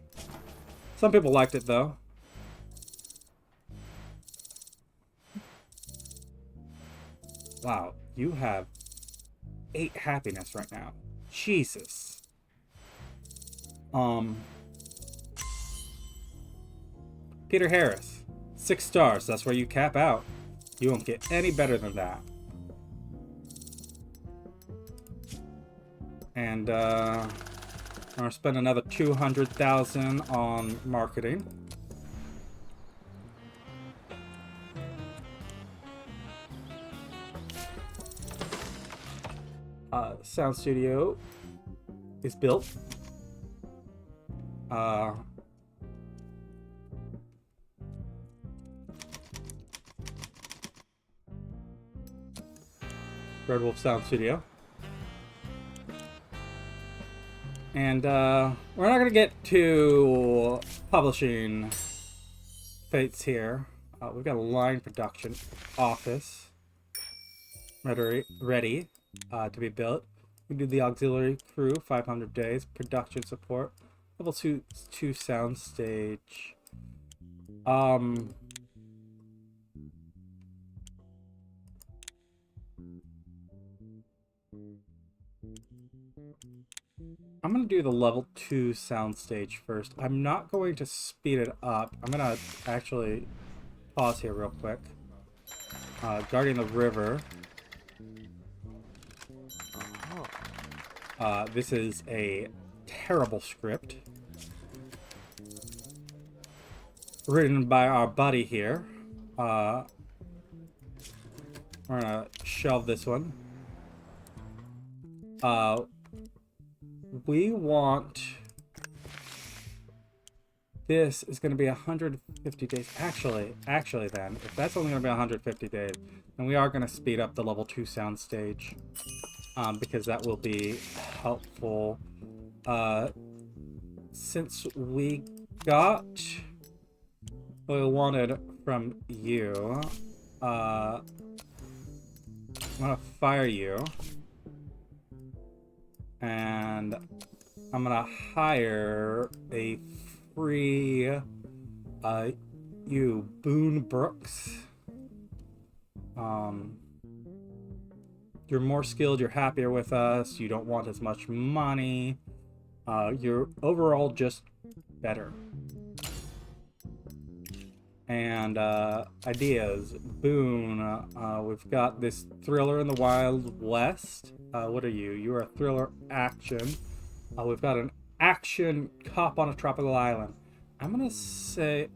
Some people liked it, though. Wow, you have 8 happiness right now. Jesus. Peter Harris, 6 stars. That's where you cap out. You won't get any better than that. And I'm gonna spend another $200,000 on marketing. Sound studio is built. Red Wolf Sound Studio. And we're not gonna get to publishing fates here. We've got a line production office ready to be built. We do the auxiliary crew, 500 days, production support, level 2 sound stage. I'm gonna do the level 2 soundstage first. I'm not going to speed it up. I'm gonna actually pause here real quick. Guarding the River. This is a terrible script. Written by our buddy here. We're gonna shelve this one. We want... This is going to be 150 days. Actually then, if that's only going to be 150 days, then we are going to speed up the level 2 soundstage. Because that will be helpful. Since we got what we wanted from you, I'm gonna fire you. And I'm gonna hire a free you, Boone Brooks. You're more skilled, you're happier with us, you don't want as much money. You're overall just better. And ideas. Boone. We've got this thriller in the Wild West. What are you? You're a thriller action. We've got an action cop on a tropical island. I'm gonna say,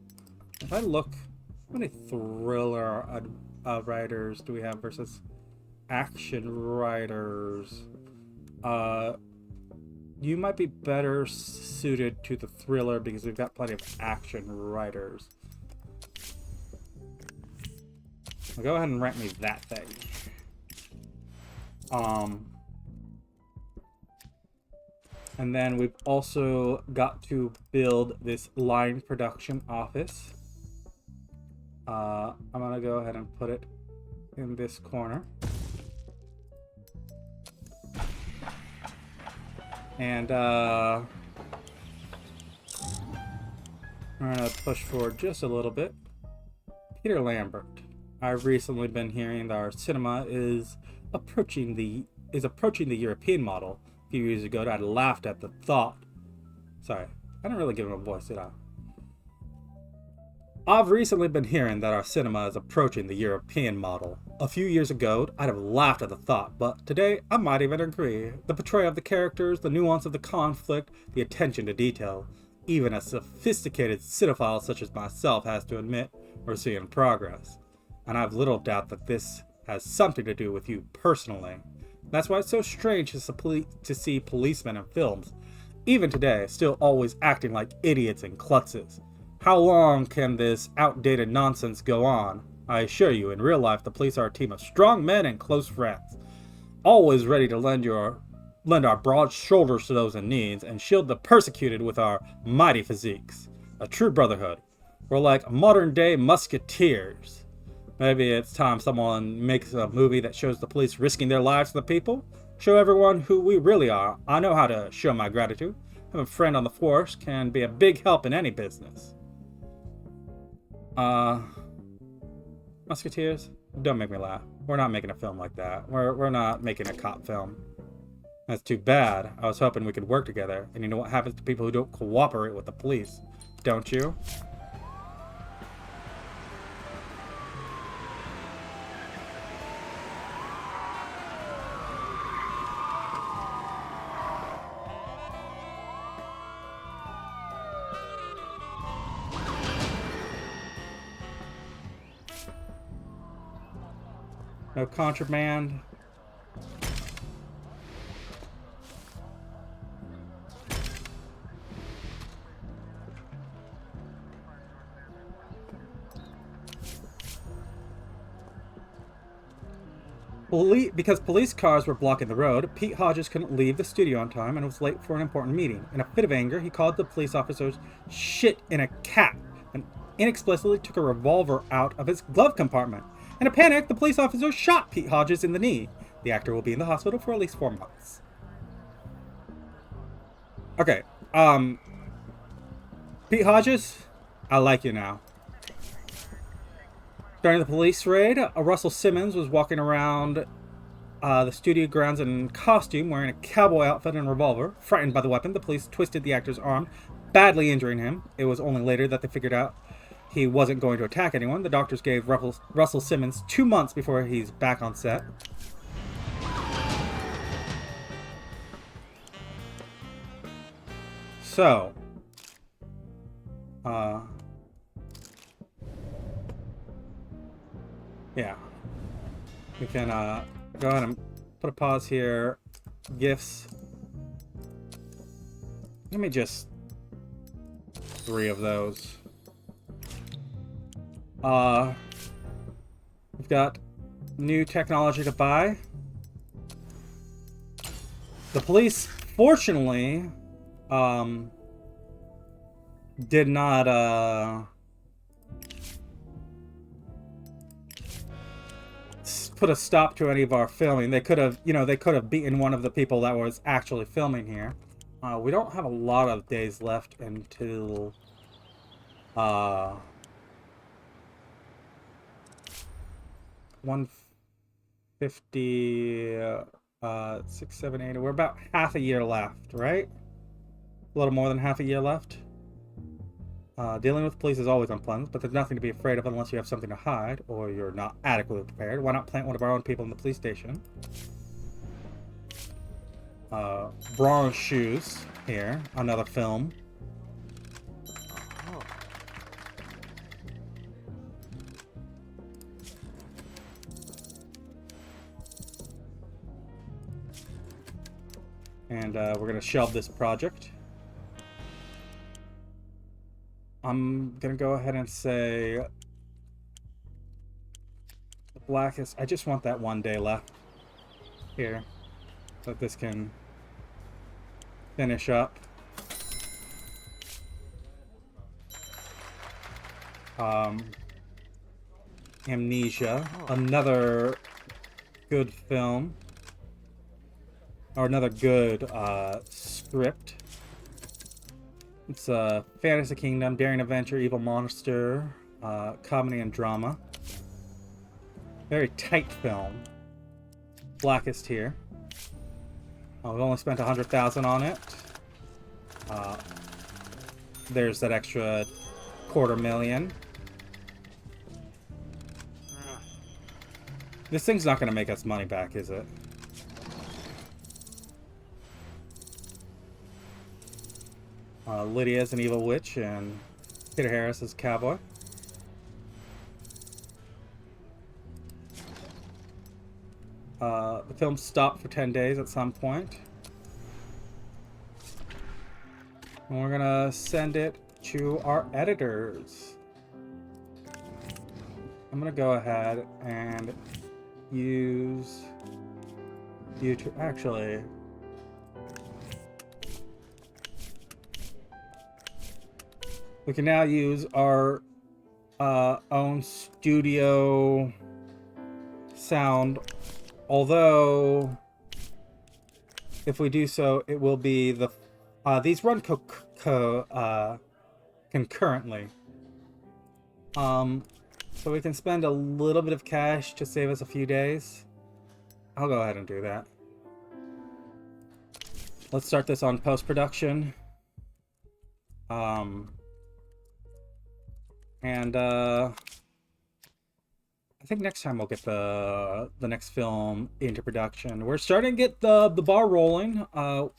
if I look, how many thriller writers do we have versus action writers? You might be better suited to the thriller because we've got plenty of action writers. Well, go ahead and rent me that thing. And then we've also got to build this line production office. I'm gonna go ahead and put it in this corner. And we're gonna push forward just a little bit. Peter Lambert. I've recently been hearing that our cinema is approaching the European model. A few years ago, I laughed at the thought. Sorry, I didn't really give him a voice, did I? I've recently been hearing that our cinema is approaching the European model. A few years ago, I'd have laughed at the thought, but today I might even agree. The portrayal of the characters, the nuance of the conflict, the attention to detail. Even a sophisticated cinephile such as myself has to admit we're seeing progress. And I have little doubt that this has something to do with you personally. That's why it's so strange to see policemen in films, even today, still always acting like idiots and klutzes. How long can this outdated nonsense go on? I assure you, in real life, the police are a team of strong men and close friends, always ready to lend our broad shoulders to those in need and shield the persecuted with our mighty physiques. A true brotherhood. We're like modern-day musketeers. Maybe it's time someone makes a movie that shows the police risking their lives for the people. Show everyone who we really are. I know how to show my gratitude. Having a friend on the force can be a big help in any business. Musketeers? Don't make me laugh. We're not making a film like that. We're not making a cop film. That's too bad. I was hoping we could work together. And you know what happens to people who don't cooperate with the police, don't you? No contraband. Because police cars were blocking the road, Pete Hodges couldn't leave the studio on time and was late for an important meeting. In a fit of anger, he called the police officers shit in a cap and inexplicably took a revolver out of his glove compartment. In a panic, the police officer shot Pete Hodges in the knee. The actor will be in the hospital for at least 4 months. Okay, Pete Hodges, I like you now. During the police raid, Russell Simmons was walking around the studio grounds in costume, wearing a cowboy outfit and a revolver. Frightened by the weapon, the police twisted the actor's arm, badly injuring him. It was only later that they figured out he wasn't going to attack anyone. The doctors gave Russell Simmons 2 months before he's back on set. So, yeah, we can go ahead and put a pause here. Gifts. Give me just 3 of those. We've got new technology to buy. The police, fortunately, did not, put a stop to any of our filming. They could have, they could have beaten one of the people that was actually filming here. We don't have a lot of days left until, 150, 6, 7, 8. We're about half a year left, right? A little more than half a year left. Dealing with police is always unpleasant, but there's nothing to be afraid of unless you have something to hide or you're not adequately prepared. Why not plant one of our own people in the police station? Bronze Shoes here, another film. And we're going to shelve this project. I'm going to go ahead and say the Blackest. I just want that 1 day left here so that this can finish up. Amnesia, another good film. Or another good script. It's Fantasy Kingdom, Daring Adventure, Evil Monster, comedy and drama. Very tight film. Blackest here. We've only spent $100,000 on it. There's that extra $250,000. This thing's not going to make us money back, is it? Lydia as an evil witch, and Peter Harris as cowboy. The film stopped for 10 days at some point. And we're gonna send it to our editors. I'm gonna go ahead and use you to actually... We can now use our own studio sound, although if we do so, it will be the these run concurrently. So we can spend a little bit of cash to save us a few days. I'll go ahead and do that. Let's start this on post-production. And I think next time we'll get the next film into production. We're starting to get the ball rolling.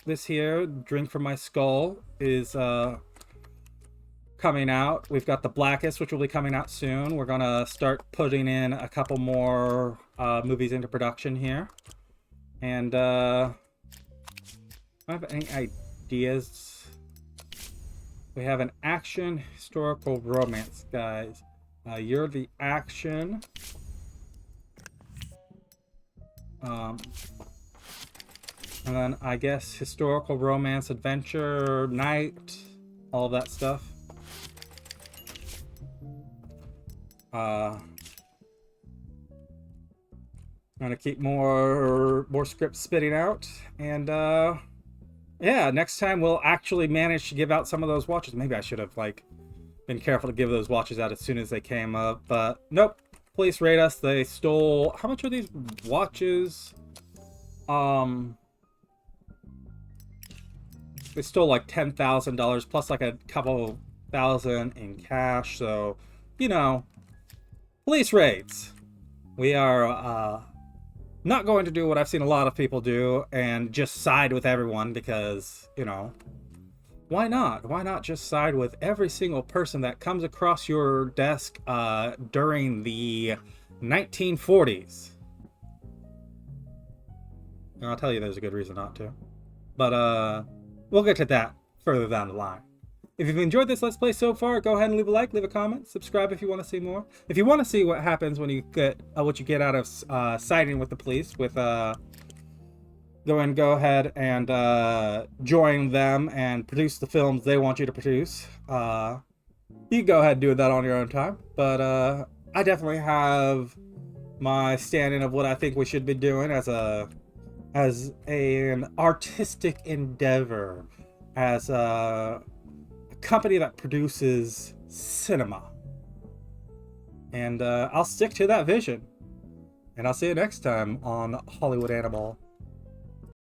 This here, Drink from My Skull, is coming out. We've got The Blackest, which will be coming out soon. We're gonna start putting in a couple more movies into production here. And I don't have any ideas. We have an action historical romance, guys. You're the action. And then I guess historical romance, adventure, night, all of that stuff. I'm gonna keep more scripts spitting out, and yeah, next time we'll actually manage to give out some of those watches. Maybe I should have been careful to give those watches out as soon as they came up, but nope. Police raid us. They stole, how much are these watches? They stole like $10,000 plus like a couple thousand in cash. So, you know, police raids. We are not going to do what I've seen a lot of people do and just side with everyone, because, you know, why not? Why not just side with every single person that comes across your desk during the 1940s? And I'll tell you there's a good reason not to. But we'll get to that further down the line. If you've enjoyed this Let's Play so far, go ahead and leave a like, leave a comment, subscribe if you want to see more. If you want to see what happens when you get what you get out of siding with the police, with go ahead and join them and produce the films they want you to produce. You can go ahead and do that on your own time. But I definitely have my standing of what I think we should be doing as an artistic endeavor, as a company that produces cinema. And I'll stick to that vision. And I'll see you next time on Hollywood Animal.